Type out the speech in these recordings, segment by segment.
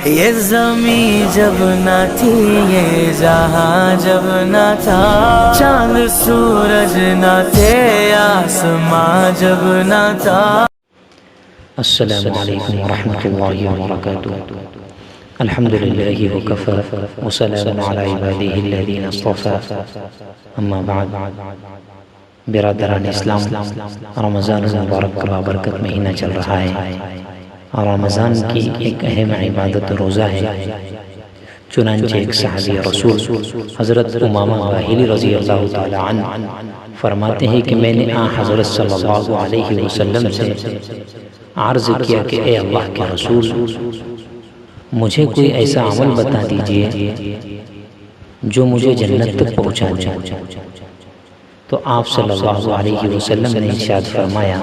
یہ زمین جب نہ تھی، یہ جہاں جب نہ تھا، چاند سورج نہ تھے، آسماں جب نہ تھا۔ السلام علیکم ورحمۃ اللہ وبرکاتہ۔ الحمد للہ وکفی وسلام علی عبادہ الذین اصطفی، اما بعد۔ برادران اسلام، رمضان المبارک کا بابرکت مہینہ چل رہا ہے اور رمضان کی ایک اہم عبادت روزہ ہے۔ چنانچہ ایک صحابی رسول حضرت امامہ باہلی رضی اللہ تعالی عنہ فرماتے ہیں کہ میں نے حضرت صلی اللہ علیہ وسلم سے عرض کیا کہ اے اللہ کے رسول، مجھے کوئی ایسا عمل بتا دیجئے جو مجھے جنت تک پہنچا دے۔ تو آپ صلی اللہ علیہ وسلم نے ارشاد فرمایا،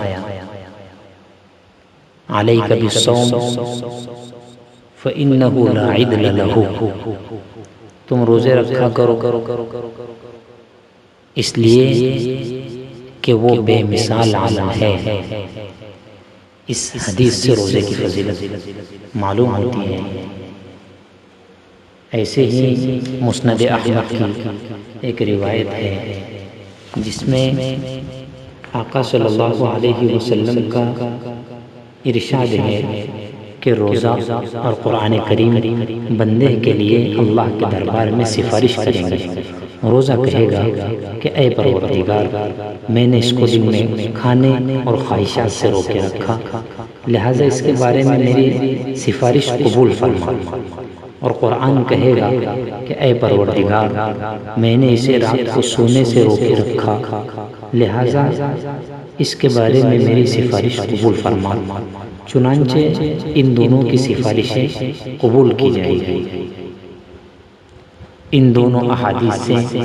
علیک بالصوم فإنہ لا عدل لہ، تم روزے رکھا کرو اس لیے کہ وہ بے مثال عالم ہے۔ اس حدیث سے روزے کی فضیلت معلوم ہوتی ہے۔ ایسے ہی مسند احمد کی ایک روایت ہے جس میں آقا صلی اللہ علیہ وسلم کا ارشاد ہے کہ روزہ اور قرآن کریم بندے کے لیے اللہ کے دربار میں سفارش کریں گے۔ روزہ کہے گا کہ اے پروردگار، میں نے اس کو دن میں کھانے اور خواہشات سے روکے رکھا، لہٰذا اس کے بارے میں میری سفارش قبول فرما۔ اور قرآن کہے گا کہ اے پروردگار، میں نے اسے رات کو سونے سے روکے رکھا، لہٰذا اس کے بارے میں میری سفارش قبول فرما۔ چنانچہ ان دونوں کی سفارشیں قبول کی جائیں گی۔ ان دونوں احادیث سے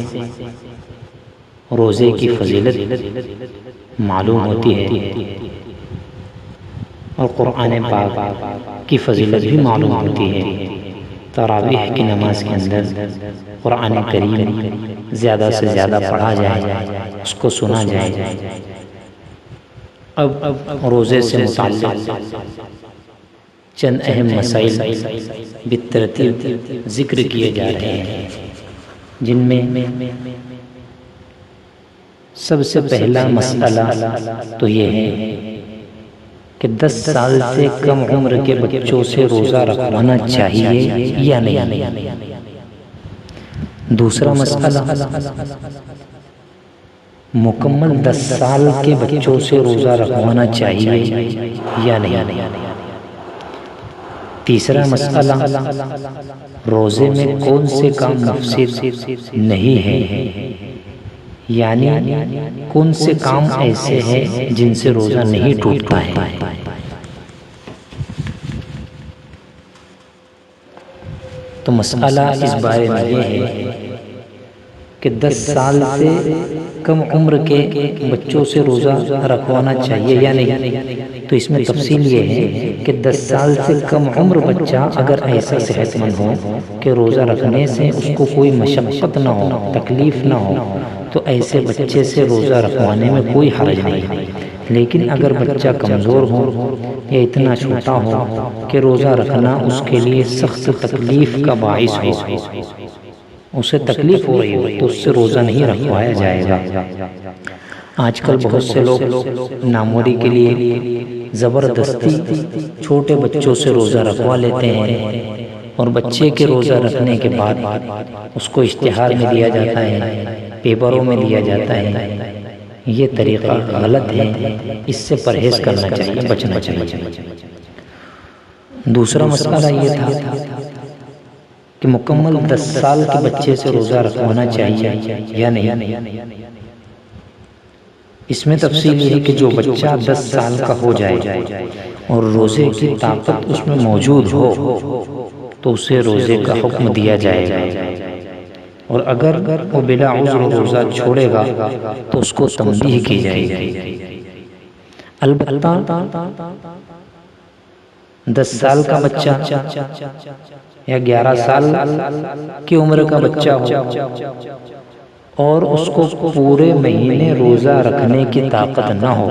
روزے کی فضیلت معلوم ہوتی ہے اور قرآن پاک کی فضیلت بھی معلوم ہوتی ہے۔ تراویح کی نماز کے اندر قرآن کریم زیادہ سے زیادہ پڑھا جائے، اس کو سنا جائے۔ اب روزے سے متعلق چند اہم مسائل بالترتیب ذکر کیے جا رہے ہیں، جن میں سب سے پہلا مسئلہ تو یہ ہے کہ 10 سال سے کم عمر کے بچوں سے روزہ رکھوانا چاہیے یا نہیں۔ دوسرا مسئلہ، مکمل 10 سال کے بچوں سے روزہ رکھوانا چاہیے یا نہیں۔ تیسرا مسئلہ، روزے میں کون سے کام مفسد نہیں ہیں، یعنی کون سے کام ایسے ہیں جن سے روزہ نہیں ٹوٹتا ہے۔ تو مسئلہ اس بارے میں یہ ہے کہ 10 سال سے کم عمر کے بچوں سے روزہ رکھوانا چاہیے یا نہیں۔ تو اس میں تفصیل یہ ہے کہ 10 سال سے کم عمر بچہ اگر ایسا صحت مند ہو کہ روزہ رکھنے سے اس کو کوئی مشقت نہ ہو، تکلیف نہ ہو، تو ایسے بچے سے روزہ رکھوانے میں کوئی حرج نہیں۔ لیکن اگر بچہ کمزور ہو یا اتنا چھوٹا ہو کہ روزہ رکھنا اس کے لیے سخت تکلیف کا باعث ہو، اسے تکلیف ہو رہی ہو، تو اس سے روزہ نہیں رکھوایا جائے گا۔ آج کل بہت سے لوگ ناموری کے لیے زبردستی چھوٹے بچوں سے روزہ رکھوا لیتے ہیں، اور بچے کے روزہ رکھنے کے بعد اس کو اشتہار میں دیا جاتا ہے، پیپروں میں دیا جاتا ہے۔ یہ طریقہ غلط ہے، اس سے پرہیز کرنا چاہیے، بچنا چاہیے۔ دوسرا مسئلہ یہ تھا کہ مکمل 10 سال کے بچے سے روزہ رکھوانا چاہیے یا نہیں۔ اس میں تفصیل یہ ہے کہ جو بچہ 10 سال کا ہو جائے اور روزے کی طاقت اس میں موجود ہو تو اسے روزے کا حکم دیا جائے گا، اور اگر وہ بلا عذر روزہ چھوڑے گا تو اس کو تنبیہ کی جائے گی۔ البتہ 10 سال کا بچہ یا 11 سال کی عمر کا بچہ ہو اور اس کو پورے مہینے روزہ رکھنے کی طاقت نہ ہو،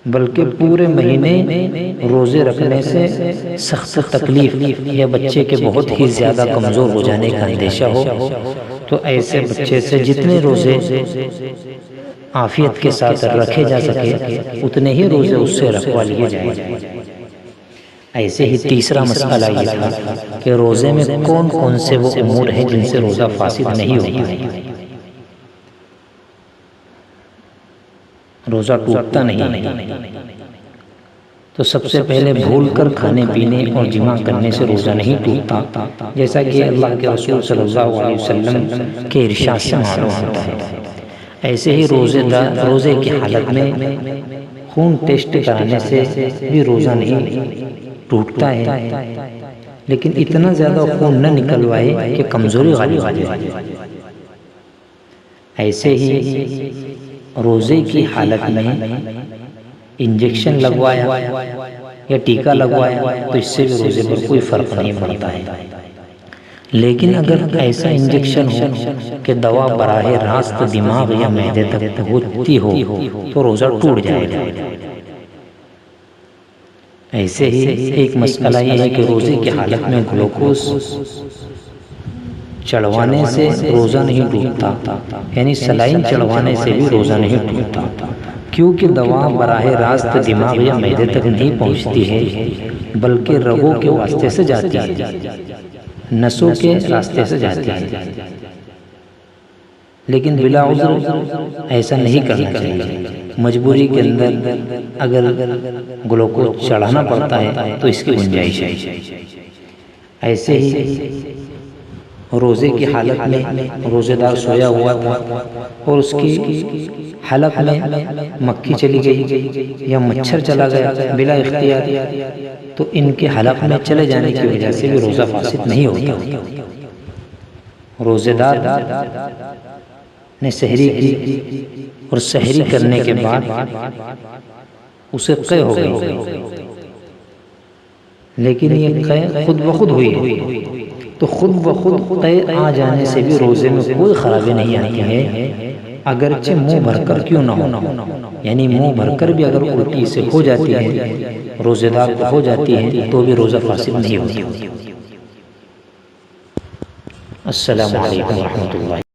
بلکہ پورے مہینے روزے رکھنے سے سخت تکلیف یا بچے کے بہت ہی زیادہ کمزور ہو جانے کا اندیشہ ہو تو ایسے بچے سے جتنے روزے عافیت کے ساتھ رکھے جا سکے اتنے ہی روزے اس سے رکھوا لیے جائیں۔ ایسے ہی تیسرا مسئلہ یہ تھا کہ روزے میں کون کون سے وہ امور ہیں جن سے روزہ فاسد نہیں ہوتا، روزہ ٹوٹتا نہیں۔ تو سب سے پہلے بھول کر کھانے پینے اور جماع کرنے سے روزہ نہیں ٹوٹتا، جیسا کہ اللہ کے رسول صلی اللہ علیہ وسلم کے ارشاد سے معلوم ہوتا ہے۔ ایسے ہی روزے کی حالت میں خون ٹیسٹ کرانے سے بھی روزہ نہیں ٹوٹتا ہے، لیکن اتنا زیادہ خون نہ نکلوائے کہ کمزوری غالب آ جائے۔ ایسے ہی روزے کی حالت میں انجیکشن لگوایا یا ٹیکا لگوایا تو اس سے بھی روزے پر کوئی فرق نہیں پڑتا ہے، لیکن اگر ایسا انجیکشن ہو کہ دوا براہ راست دماغ یا معدے تک پہنچتی ہو تو روزہ ٹوٹ جائے گا۔ ایسے ہی ایک مسئلہ یہ ہے کہ روزے کی حالت میں گلوکوز چڑھوانے سے روزہ نہیں ٹوٹتا، یعنی سلائن چڑھوانے سے بھی روزہ نہیں ٹوٹتا، کیونکہ دوا براہ راست دماغ یا معدے تک نہیں پہنچتی ہے بلکہ رگوں کے واسطے سے جاتی ہے، نسوں کے راستے سے جاتی ہے۔ لیکن بلا عذر ایسا نہیں کرنا چاہیے، مجبوری کے اندر اگر گلوکوز چڑھانا پڑتا ہے تو اس کی گنجائش ہے۔ ایسے ہی روزے کی حالت میں روزہ دار سویا ہوا تھا اور اس کی حلق میں مکھی چلی گئی یا مچھر چلا گیا بلا اختیار، تو ان کے حلق میں چلے جانے کی وجہ سے بھی روزہ فاسد نہیں ہوتا۔ روزے دار نے سحری کی اور سحری کرنے کے بعد اسے قے ہو گئی، لیکن یہ قے خود بخود ہوئی، تو خود بخود قے آ جانے سے بھی روزے میں کوئی خرابی نہیں آتی ہے، اگرچہ منہ بھر کر کیوں نہ ہو، یعنی منہ بھر کر بھی اگر الٹی سے ہو جاتی ہے، روزے دار کو ہو جاتی ہے تو بھی روزہ فاسد نہیں ہوتا۔ السلام علیکم ورحمۃ اللہ۔